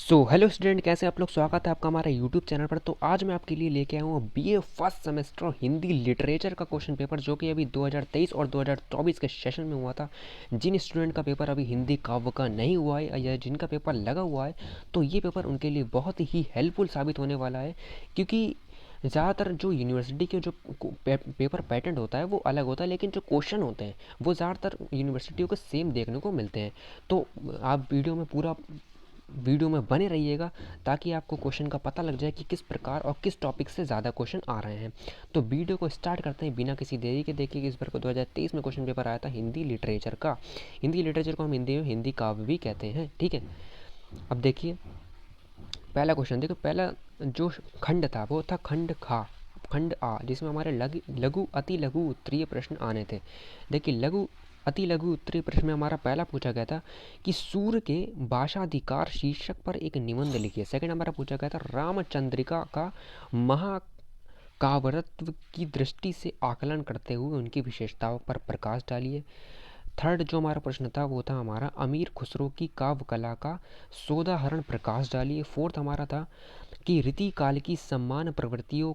Hello student, कैसे आप लोग। स्वागत है आपका हमारे यूट्यूब चैनल पर। तो आज मैं आपके लिए लेके आया हूँ BA first semester Hindi literature का क्वेश्चन पेपर, जो कि अभी 2023 और 2024 के सेशन में हुआ था। जिन स्टूडेंट का पेपर अभी हिंदी काव्य का नहीं हुआ है या जिनका पेपर लगा हुआ है, तो ये पेपर उनके लिए बहुत ही हेल्पफुल साबित होने वाला है, क्योंकि ज़्यादातर जो यूनिवर्सिटी के जो पेपर पैटर्न होता है वो अलग होता है, लेकिन जो क्वेश्चन होते हैं वो ज़्यादातर यूनिवर्सिटियों को सेम देखने को मिलते हैं। तो आप वीडियो में बने रहिएगा, ताकि आपको क्वेश्चन का पता लग जाए कि किस प्रकार और किस टॉपिक से ज़्यादा क्वेश्चन आ रहे हैं। तो वीडियो को स्टार्ट करते हैं बिना किसी देरी के। देखिए कि इस बार को 2023 में क्वेश्चन पेपर आया था हिंदी लिटरेचर का। हिंदी लिटरेचर को हम हिंदी में हिंदी काव्य भी कहते हैं, ठीक है। अब देखिए पहला क्वेश्चन, देखो पहला जो खंड था वो था खंड खा, खंड आ, जिसमें हमारे लघु अति लघु उत्तरीय प्रश्न आने थे। देखिए लघु अति लघु उत्तरीय प्रश्न में हमारा पहला पूछा गया था कि सूर्य के भाषाधिकार शीर्षक पर एक निबंध लिखिए। सेकंड हमारा पूछा गया था रामचंद्रिका का महाकाव्यत्व की दृष्टि से आकलन करते हुए उनकी विशेषताओं पर प्रकाश डालिए। थर्ड जो हमारा प्रश्न था वो था हमारा अमीर खुसरो की काव्य कला का सोदाहरण प्रकाश डालिए। फोर्थ हमारा था कि रीति काल की सम्मान प्रवृत्तियों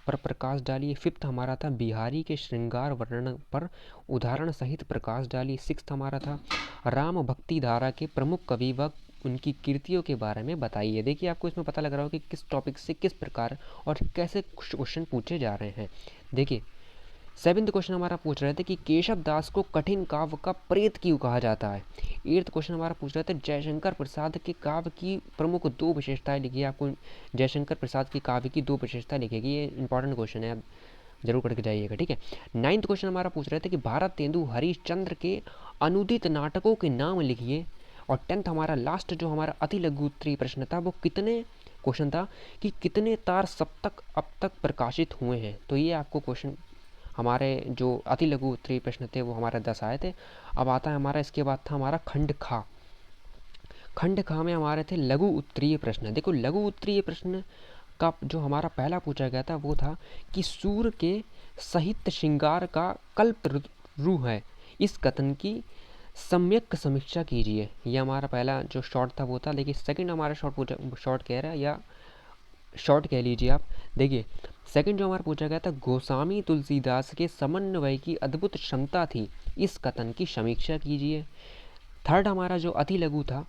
पर प्रकाश डालिए। फिफ्थ हमारा था बिहारी के श्रृंगार वर्णन पर उदाहरण सहित प्रकास डालिए। सिक्स्थ हमारा था राम भक्ति धारा के प्रमुख कवि व उनकी कृतियों के बारे में बताइए। देखिए आपको इसमें पता लग रहा हो कि किस टॉपिक से किस प्रकार और कैसे क्वेश्चन पूछे जा रहे हैं। देखिए सेवेंथ क्वेश्चन हमारा पूछ रहे थे कि केशव दास को कठिन काव्य का प्रेत क्यों कहा जाता है। एट्थ क्वेश्चन हमारा पूछ रहे थे जयशंकर प्रसाद के काव्य की प्रमुख दो विशेषताएं लिखिए। आपको जयशंकर प्रसाद की काव्य की दो विशेषताएं लिखेगी, ये इंपॉर्टेंट क्वेश्चन है, आप जरूर करके जाइएगा, ठीक है। नाइन्थ क्वेश्चन हमारा पूछ रहे थे कि भारत तेंदु हरिश्चंद्र के अनुदित नाटकों के नाम लिखिए। और टेंथ हमारा लास्ट जो हमारा अति लघु उत्तरीय प्रश्न था वो कितने क्वेश्चन था कि कितने तार सप्तक अब तक प्रकाशित हुए हैं। तो ये आपको क्वेश्चन हमारे जो अति लघु उत्तरीय प्रश्न थे वो हमारे 10 आए थे। अब आता है हमारा, इसके बाद था हमारा खंड खा। खंड खा में हमारे थे लघु उत्तरीय प्रश्न। देखो लघु उत्तरीय प्रश्न का जो हमारा पहला पूछा गया था वो था कि सूर्य के साहित्य श्रृंगार का कल्पतरु है, इस कथन की सम्यक समीक्षा कीजिए। ये हमारा पहला जो शॉर्ट था वो था। लेकिन सेकंड हमारा शॉर्ट कह रहा है या शॉर्ट कह लीजिए आप। देखिए सेकंड जो हमारा पूछा गया था गोस्वामी तुलसीदास के समन्वय की अद्भुत क्षमता थी, इस कथन की समीक्षा कीजिए। थर्ड हमारा जो अति लघु था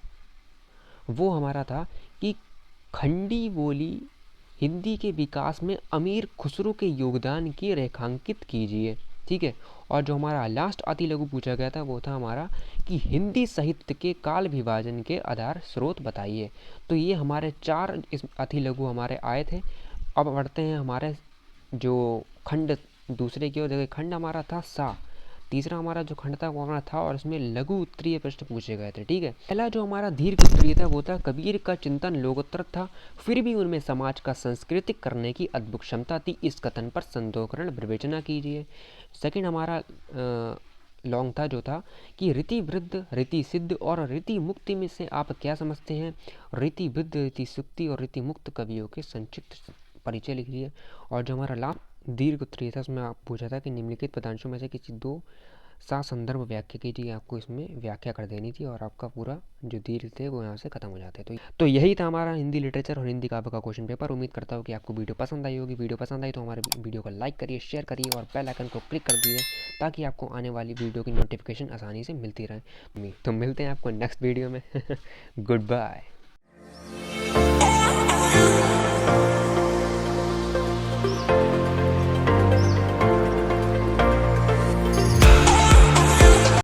वो हमारा था कि खंडी बोली हिंदी के विकास में अमीर खुसरो के योगदान की रेखांकित कीजिए, ठीक है। और जो हमारा लास्ट अति लघु पूछा गया था वो था हमारा कि हिंदी साहित्य के काल विभाजन के आधार स्रोत बताइए। तो ये हमारे चार इस अति लघु हमारे आए थे। अब बढ़ते हैं हमारे जो खंड दूसरे की ओर। देखिए खंड हमारा था सा, तीसरा हमारा जो खंड था वो हमारा था और इसमें लघु उत्तरीय प्रश्न पूछे गए थे, ठीक है। पहला जो हमारा दीर्घ उत्तरीय था वो था कबीर का चिंतन लोकोत्तर था, फिर भी उनमें समाज का संस्कृतिक करने की अद्भुत क्षमता थी, इस कथन पर संदोकरण विवेचना कीजिए। सेकंड हमारा लॉन्ग था जो था कि रीति वृद्ध रीति सिद्ध और रीति मुक्ति में से आप क्या समझते हैं। रीति वृद्ध रीति सुक्ति और रीति मुक्त कवियों के संक्षिप्त परिचय लिखिए। और जो हमारा लास्ट दीर्घ उत्तरीय था उसमें आप पूछा था कि निम्नलिखित पदांशों में से किसी दो सा संदर्भ व्याख्या कीजिए। आपको इसमें व्याख्या कर देनी थी और आपका पूरा जो दीर्घ थे वो यहाँ से खत्म हो जाते। तो यही था हमारा हिंदी लिटरेचर और हिंदी काव्य का क्वेश्चन पेपर। उम्मीद करता हूँ कि आपको वीडियो पसंद आई होगी। वीडियो पसंद आई तो हमारे वीडियो को लाइक करिए, शेयर करिए और बेल आइकन को क्लिक कर दीजिए, ताकि आपको आने वाली वीडियो की नोटिफिकेशन आसानी से मिलती रहे। तो मिलते हैं आपको नेक्स्ट वीडियो में। Good bye.